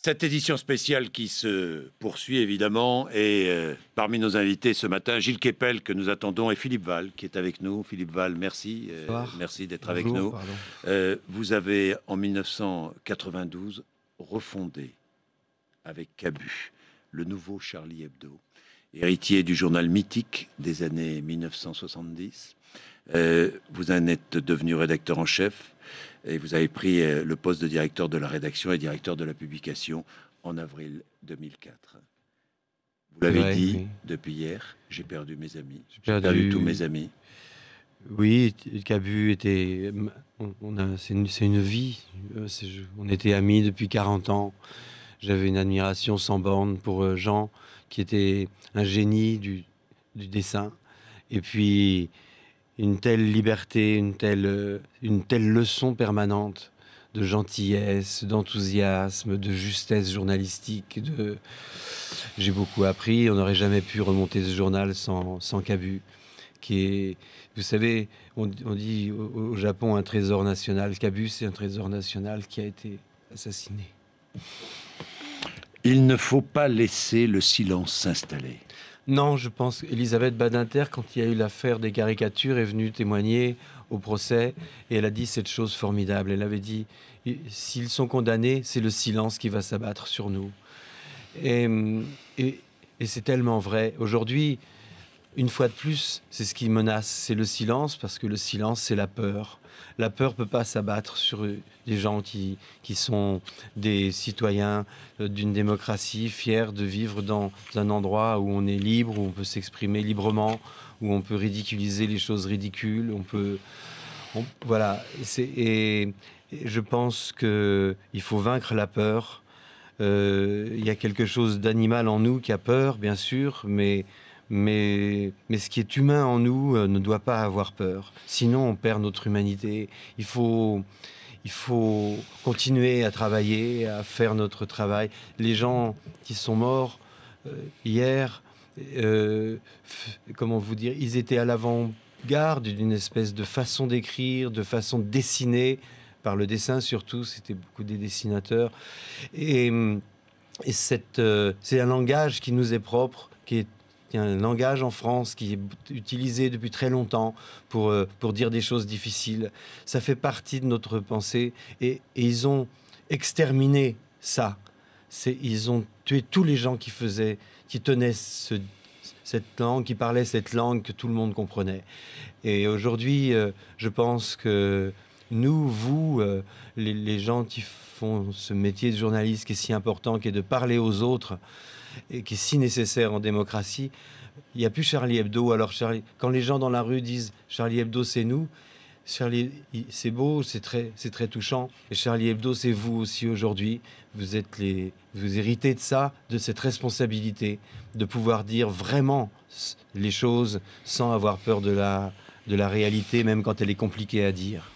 Cette édition spéciale qui se poursuit évidemment et parmi nos invités ce matin, Gilles Kepel que nous attendons et Philippe Val qui est avec nous. Philippe Val, merci, merci d'être avec nous. Vous avez en 1992 refondé avec Cabu le nouveau Charlie Hebdo, héritier du journal mythique des années 1970. Vous en êtes devenu rédacteur en chef et vous avez pris le poste de directeur de la rédaction et directeur de la publication en avril 2004. Vous l'avez dit oui. Depuis hier, j'ai perdu mes amis. J'ai perdu tous mes amis. Oui, Cabu était... c'est une vie. On était amis depuis 40 ans. J'avais une admiration sans borne pour Jean, qui était un génie du dessin. Et puis... une telle liberté, une telle leçon permanente de gentillesse, d'enthousiasme, de justesse journalistique. J'ai beaucoup appris. On n'aurait jamais pu remonter ce journal sans Cabu, qui est, vous savez, on dit au Japon un trésor national. Cabu, c'est un trésor national qui a été assassiné. Il ne faut pas laisser le silence s'installer. Non, je pense qu'Elisabeth Badinter, quand il y a eu l'affaire des caricatures, est venue témoigner au procès et elle a dit cette chose formidable. Elle avait dit, s'ils sont condamnés, c'est le silence qui va s'abattre sur nous. Et c'est tellement vrai. Aujourd'hui, une fois de plus, c'est ce qui menace, c'est le silence, parce que le silence, c'est la peur. La peur ne peut pas s'abattre sur des gens qui sont des citoyens d'une démocratie, fiers de vivre dans un endroit où on est libre, où on peut s'exprimer librement, où on peut ridiculiser les choses ridicules. Voilà. Et je pense qu'il faut vaincre la peur. Il y a quelque chose d'animal en nous qui a peur, bien sûr, mais ce qui est humain en nous ne doit pas avoir peur. Sinon, on perd notre humanité. Il faut continuer à travailler, à faire notre travail. Les gens qui sont morts hier, comment vous dire, ils étaient à l'avant-garde d'une espèce de façon d'écrire, de façon de dessiner, par le dessin surtout, c'était beaucoup des dessinateurs. Et c'est un langage qui nous est propre, qui est un langage en France qui est utilisé depuis très longtemps pour dire des choses difficiles. Ça fait partie de notre pensée et ils ont exterminé ça. Ils ont tué tous les gens qui tenaient cette langue, qui parlaient cette langue que tout le monde comprenait. Et aujourd'hui, je pense que nous, vous, les gens qui font ce métier de journaliste qui est si important, qui est de parler aux autres, et qui est si nécessaire en démocratie, il n'y a plus Charlie Hebdo. Alors quand les gens dans la rue disent Charlie Hebdo c'est nous, Charlie, c'est beau, c'est très touchant, et Charlie Hebdo c'est vous aussi aujourd'hui. Vous héritez de ça, de cette responsabilité de pouvoir dire vraiment les choses sans avoir peur de la réalité, même quand elle est compliquée à dire.